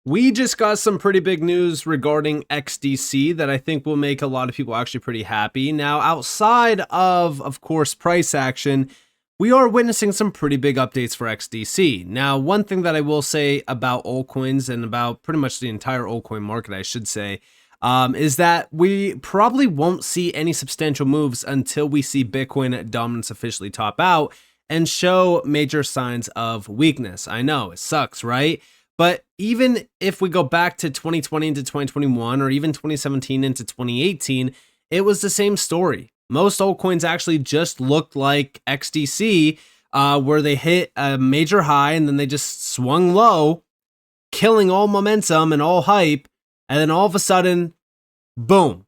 We just got some pretty big news regarding XDC that I think will make a lot of people actually pretty happy. Now, outside of course, price action, we are witnessing some pretty big updates for XDC. Now, one thing that I will say about altcoins and about pretty much the entire altcoin market, I should say, is that we probably won't see any substantial moves until we see Bitcoin dominance officially top out and show major signs of weakness. I know, it sucks, right? But even if we go back to 2020 into 2021, or even 2017 into 2018, it was the same story. Most altcoins actually just looked like XDC, where they hit a major high and then they just swung low, killing all momentum and all hype. And then all of a sudden, boom,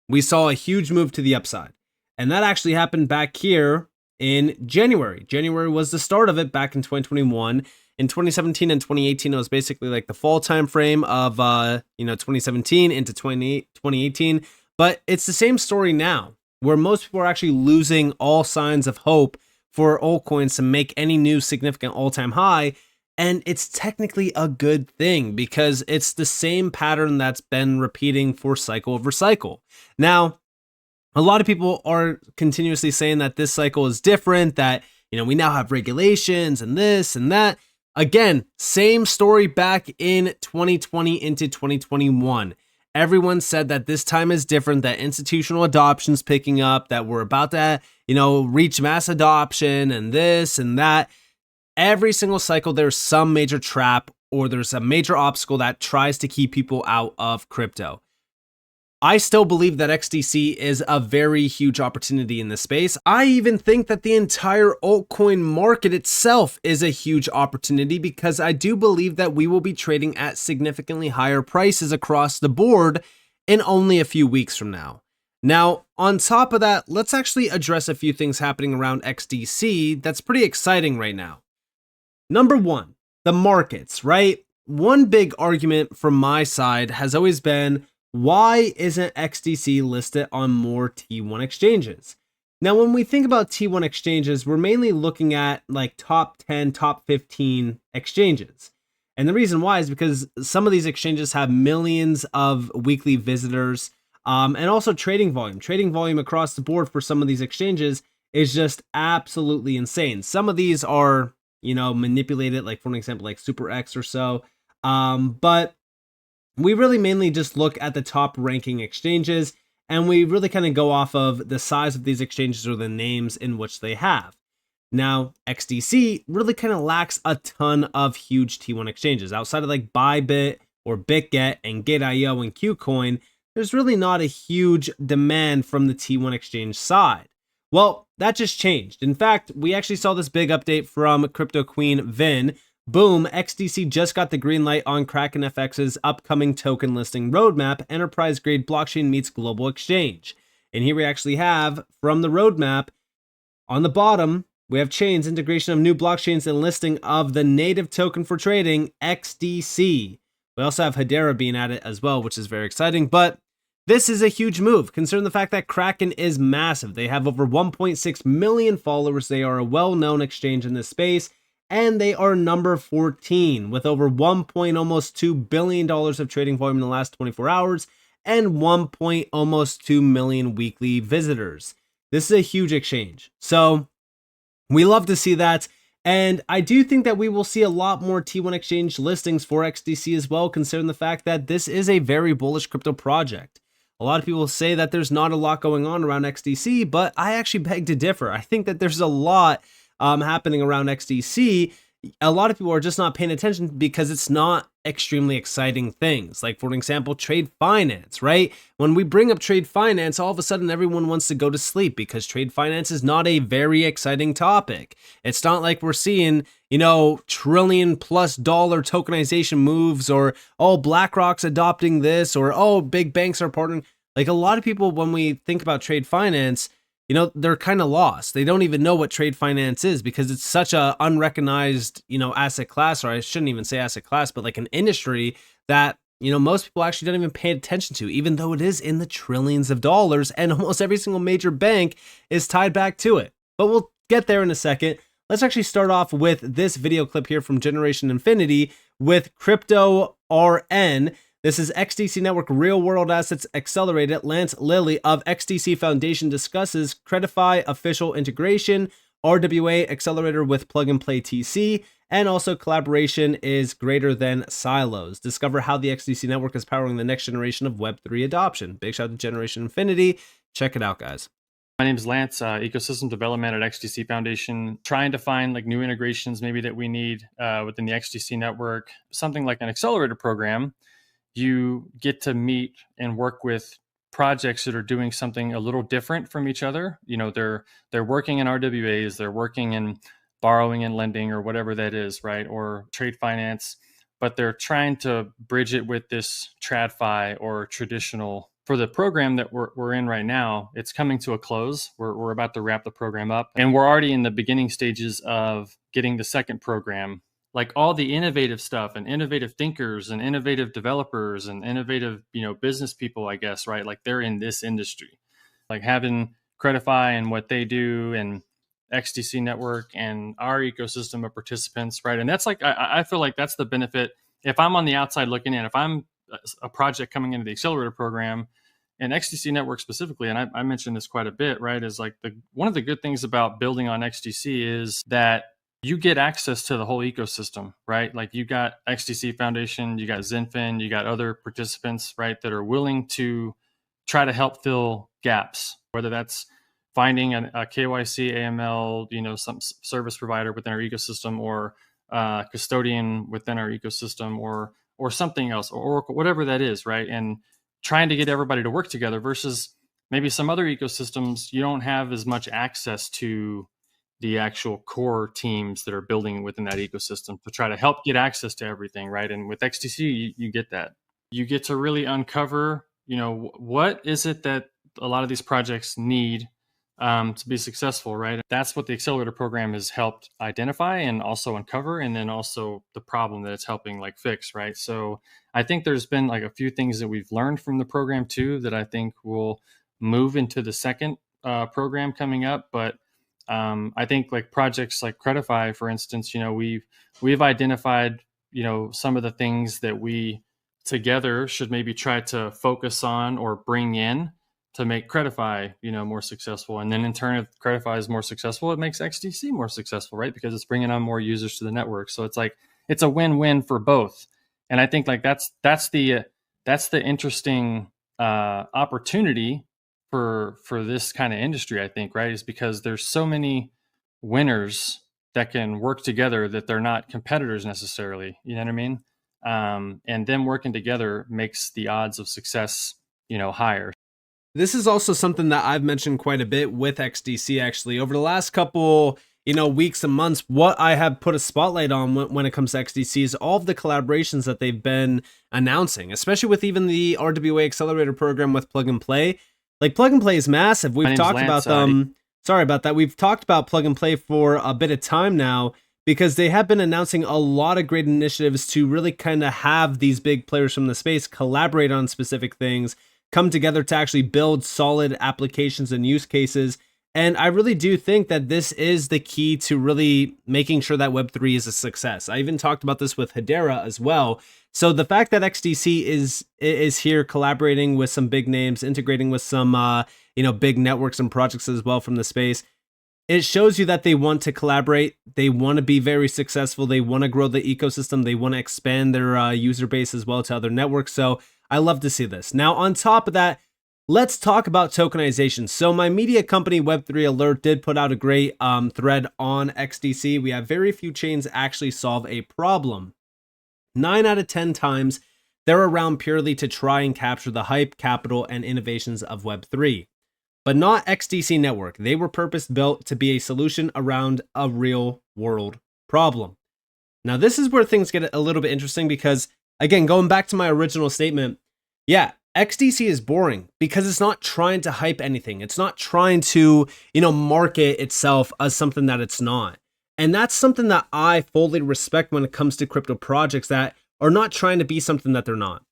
we saw a huge move to the upside. And that actually happened back here in January. January was the start of it back in 2021. In 2017 and 2018, it was basically like the fall time frame of 2017 into 2018. But it's the same story now, where most people are actually losing all signs of hope for altcoins to make any new significant all-time high. And it's technically a good thing because it's the same pattern that's been repeating for cycle over cycle. Now, a lot of people are continuously saying that this cycle is different, that we now have regulations and this and that. Again, same story back in 2020 into 2021. Everyone said that this time is different, that institutional adoption's picking up, that we're about to, reach mass adoption and this and that. Every single cycle, there's some major trap or there's a major obstacle that tries to keep people out of crypto. I still believe that XDC is a very huge opportunity in this space. I even think that the entire altcoin market itself is a huge opportunity because I do believe that we will be trading at significantly higher prices across the board in only a few weeks from now. Now, on top of that, let's actually address a few things happening around XDC that's pretty exciting right now. Number one, the markets, right? One big argument from my side has always been, why isn't XDC listed on more T1 exchanges? Now, when we think about T1 exchanges, we're mainly looking at like top 10, top 15 exchanges. And the reason why is because some of these exchanges have millions of weekly visitors and also trading volume. Trading volume across the board for some of these exchanges is just absolutely insane. Some of these are, manipulated, like for an example, like Super X or so. But we really mainly just look at the top ranking exchanges, and we really kind of go off of the size of these exchanges or the names in which they have. Now, XDC really kind of lacks a ton of huge T1 exchanges. Outside of like Bybit or BitGet and Gate.io and KuCoin, there's really not a huge demand from the T1 exchange side. Well, that just changed. In fact, we actually saw this big update from crypto queen Vin. Boom, XDC just got the green light on Kraken FX's upcoming token listing roadmap, enterprise grade blockchain meets global exchange. And here we actually have, from the roadmap, on the bottom, we have chains, integration of new blockchains, and listing of the native token for trading, XDC. We also have Hedera being added as well, which is very exciting, but this is a huge move, considering the fact that Kraken is massive. They have over 1.6 million followers. They are a well-known exchange in this space. And they are number 14 with over almost $2 billion of trading volume in the last 24 hours and almost 2 million weekly visitors. This is a huge exchange. So we love to see that. And I do think that we will see a lot more T1 exchange listings for XDC as well, considering the fact that this is a very bullish crypto project. A lot of people say that there's not a lot going on around XDC, but I actually beg to differ. I think that there's a lot happening around XDC. A lot of people are just not paying attention because it's not extremely exciting things. Like, for example, trade finance, right? When we bring up trade finance, all of a sudden everyone wants to go to sleep because trade finance is not a very exciting topic. It's not like we're seeing, $1 trillion+ tokenization moves, or, BlackRock's adopting this, or, big banks are partnering. Like, a lot of people, when we think about trade finance, they're kind of lost. They don't even know what trade finance is because it's such a unrecognized, asset class, or I shouldn't even say asset class, but like an industry that, most people actually don't even pay attention to, even though it is in the trillions of dollars and almost every single major bank is tied back to it. But we'll get there in a second. Let's actually start off with this video clip here from Generation Infinity, with Crypto RN. This is XDC Network Real World Assets Accelerated. Lance Lilly of XDC Foundation discusses Credify official integration, RWA accelerator with plug and play TC, and also collaboration is greater than silos. Discover how the XDC network is powering the next generation of Web3 adoption. Big shout out to Generation Infinity. Check it out, guys. My name is Lance, ecosystem development at XDC Foundation, trying to find like new integrations maybe that we need within the XDC network. Something like an accelerator program, you get to meet and work with projects that are doing something a little different from each other. You know, they're working in RWAs, they're working in borrowing and lending or whatever that is, right? Or trade finance, but they're trying to bridge it with this TradFi or traditional. For the program that we're in right now, it's coming to a close. We're about to wrap the program up, and we're already in the beginning stages of getting the second program. Like all the innovative stuff and innovative thinkers and innovative developers and innovative, business people, I guess, right? Like they're in this industry, like having Credify and what they do and XDC network and our ecosystem of participants, right? And that's like, I feel like that's the benefit. If I'm on the outside looking in, if I'm a project coming into the accelerator program and XDC network specifically, and I mentioned this quite a bit, right? Is like one of the good things about building on XDC is that you get access to the whole ecosystem, right? Like you got XDC Foundation, you got XinFin, you got other participants, right? That are willing to try to help fill gaps, whether that's finding a KYC, AML, some service provider within our ecosystem or custodian within our ecosystem or something else, or whatever that is, right? And trying to get everybody to work together versus maybe some other ecosystems, you don't have as much access to the actual core teams that are building within that ecosystem to try to help get access to everything, right? And with XDC, you get that. You get to really uncover, what is it that a lot of these projects need to be successful, right? That's what the accelerator program has helped identify and also uncover, and then also the problem that it's helping like fix, right? So I think there's been like a few things that we've learned from the program too that I think will move into the second program coming up. But I think like projects like Credify, for instance, we've identified, some of the things that we together should maybe try to focus on or bring in to make Credify, more successful. And then in turn, if Credify is more successful, it makes XDC more successful, right? Because it's bringing on more users to the network. So it's a win-win for both. And I think like that's the interesting opportunity for this kind of industry, I think, right? Is because there's so many winners that can work together that they're not competitors necessarily. You know what I mean? And them working together makes the odds of success, higher. This is also something that I've mentioned quite a bit with XDC actually over the last couple, weeks and months. What I have put a spotlight on when it comes to XDC is all of the collaborations that they've been announcing, especially with even the RWA accelerator program with Plug and Play. Like Plug and Play is massive. We've talked about them. Sorry about that. We've talked about Plug and Play for a bit of time now because they have been announcing a lot of great initiatives to really kind of have these big players from the space collaborate on specific things, come together to actually build solid applications and use cases. And I really do think that this is the key to really making sure that Web3 is a success. I even talked about this with Hedera as well. So the fact that XDC is here collaborating with some big names, integrating with some big networks and projects as well from the space, it shows you that they want to collaborate. They want to be very successful. They want to grow the ecosystem. They want to expand their user base as well to other networks. So I love to see this. Now, on top of that, let's talk about tokenization. So my media company, Web3 Alert, did put out a great thread on XDC. We have very few chains actually solve a problem. 9 out of 10 times, they're around purely to try and capture the hype, capital, and innovations of Web3. But not XDC Network. They were purpose-built to be a solution around a real-world problem. Now, this is where things get a little bit interesting because, again, going back to my original statement, yeah, XDC is boring because it's not trying to hype anything. It's not trying to, market itself as something that it's not. And that's something that I fully respect when it comes to crypto projects that are not trying to be something that they're not.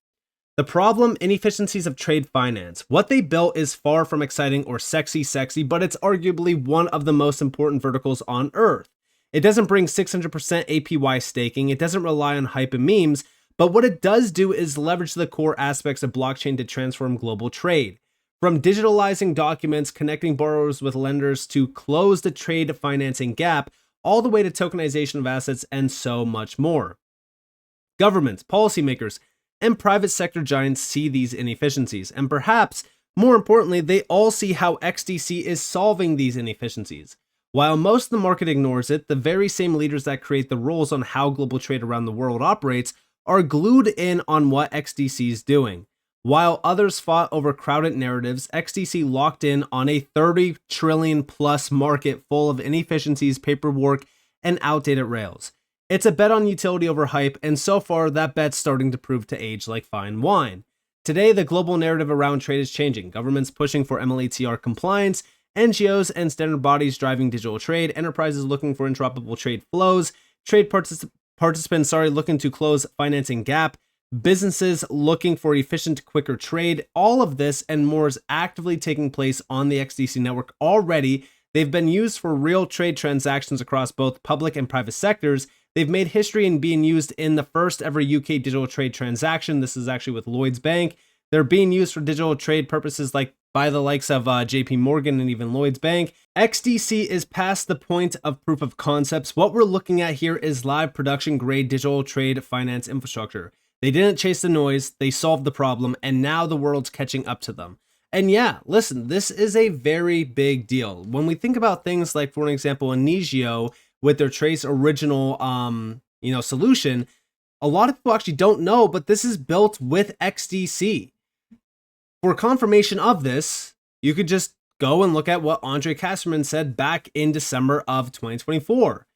The problem, inefficiencies of trade finance. What they built is far from exciting or sexy, but it's arguably one of the most important verticals on earth. It doesn't bring 600% APY staking. It doesn't rely on hype and memes. But what it does do is leverage the core aspects of blockchain to transform global trade. From digitalizing documents, connecting borrowers with lenders, to close the trade financing gap, all the way to tokenization of assets and so much more. Governments, policymakers, and private sector giants see these inefficiencies, and perhaps more importantly, they all see how XDC is solving these inefficiencies. While most of the market ignores it, the very same leaders that create the rules on how global trade around the world operates are glued in on what XDC is doing. While others fought over crowded narratives, XDC locked in on a 30 trillion plus market full of inefficiencies, paperwork, and outdated rails. It's a bet on utility over hype, and so far that bet's starting to prove to age like fine wine. Today, the global narrative around trade is changing. Governments pushing for MLATR compliance, NGOs and standard bodies driving digital trade, enterprises looking for interoperable trade flows, trade participants looking to close financing gap, businesses looking for efficient, quicker trade. All of this and more is actively taking place on the XDC network already. They've been used for real trade transactions across both public and private sectors. They've made history in being used in the first ever UK digital trade transaction. This is actually with Lloyds Bank. They're being used for digital trade purposes like by the likes of JP Morgan and even Lloyds Bank. XDC is past the point of proof of concepts. What we're looking at here is live production grade digital trade finance infrastructure. They didn't chase the noise, they solved the problem, and now the world's catching up to them. And yeah, listen, this is a very big deal. When we think about things like, for an example, Inigio with their Trace Original solution, a lot of people actually don't know, but this is built with XDC. For confirmation of this, you could just go and look at what Andre Kasserman said back in December of 2024.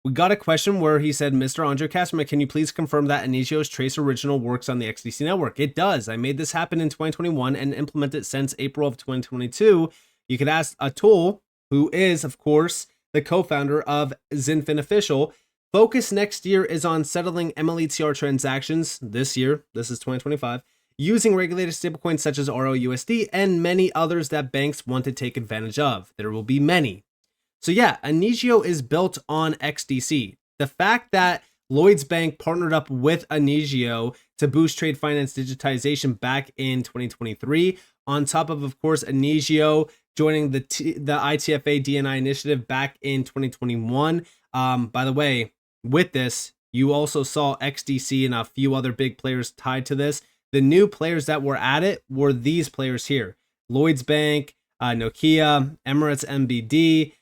We got a question where he said, Mr. Andre Kasserman, can you please confirm that Inigio's Trace Original works on the XDC network? It does. I made this happen in 2021 and implemented it since April of 2022. You could ask Atul, who is, of course, the co-founder of XinFin Official. Focus next year is on settling MLETR transactions this year, this is 2025, using regulated stablecoins such as ROUSD and many others that banks want to take advantage of. There will be many. So yeah, Inigio is built on XDC. The fact that Lloyds Bank partnered up with Inigio to boost trade finance digitization back in 2023, on top of course, Inigio joining the ITFA DNI initiative back in 2021. By the way, with this, you also saw XDC and a few other big players tied to this. The new players that were at it were these players here: Lloyds Bank, Nokia, Emirates MBD,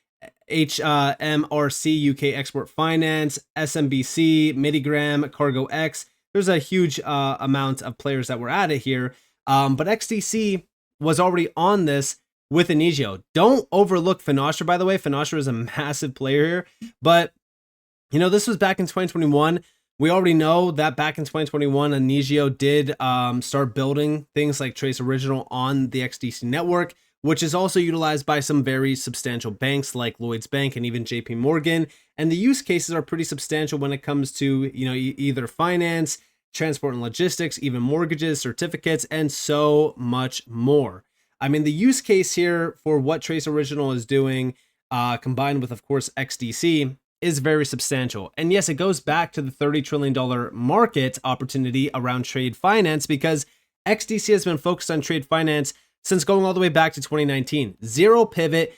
HMRC UK Export Finance, SMBC, Minigram, Cargo X. There's a huge amount of players that were at it here. But XDC was already on this with Inigio. Don't overlook Finastra, by the way. Finastra is a massive player here. But, this was back in 2021. We already know that back in 2021, Inigio did start building things like Trace Original on the XDC network, which is also utilized by some very substantial banks like Lloyds Bank and even JP Morgan. And the use cases are pretty substantial when it comes to, either finance, transport and logistics, even mortgages, certificates, and so much more. I mean, the use case here for what Trace Original is doing, combined with, of course, XDC, is very substantial. And yes, it goes back to the $30 trillion market opportunity around trade finance, because XDC has been focused on trade finance since going all the way back to 2019. Zero pivot,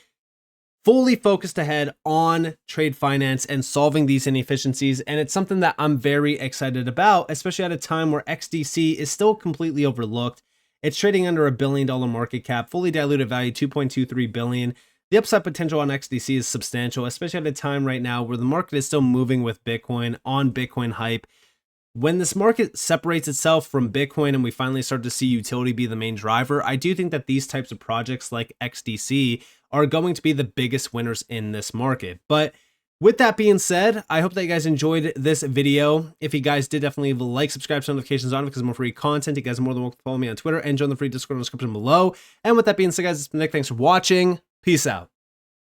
fully focused ahead on trade finance and solving these inefficiencies. And it's something that I'm very excited about, especially at a time where XDC is still completely overlooked. It's trading under $1 billion market cap, fully diluted value, 2.23 billion. The upside potential on XDC is substantial, especially at a time right now where the market is still moving with Bitcoin on Bitcoin hype. When this market separates itself from Bitcoin and we finally start to see utility be the main driver, I do think that these types of projects like XDC are going to be the biggest winners in this market. But with that being said, I hope that you guys enjoyed this video. If you guys did, definitely leave a like, subscribe, turn notifications on because more free content. You guys are more than welcome to follow me on Twitter and join the free Discord in the description below. And with that being said, guys, it's been Nick. Thanks for watching. Peace out.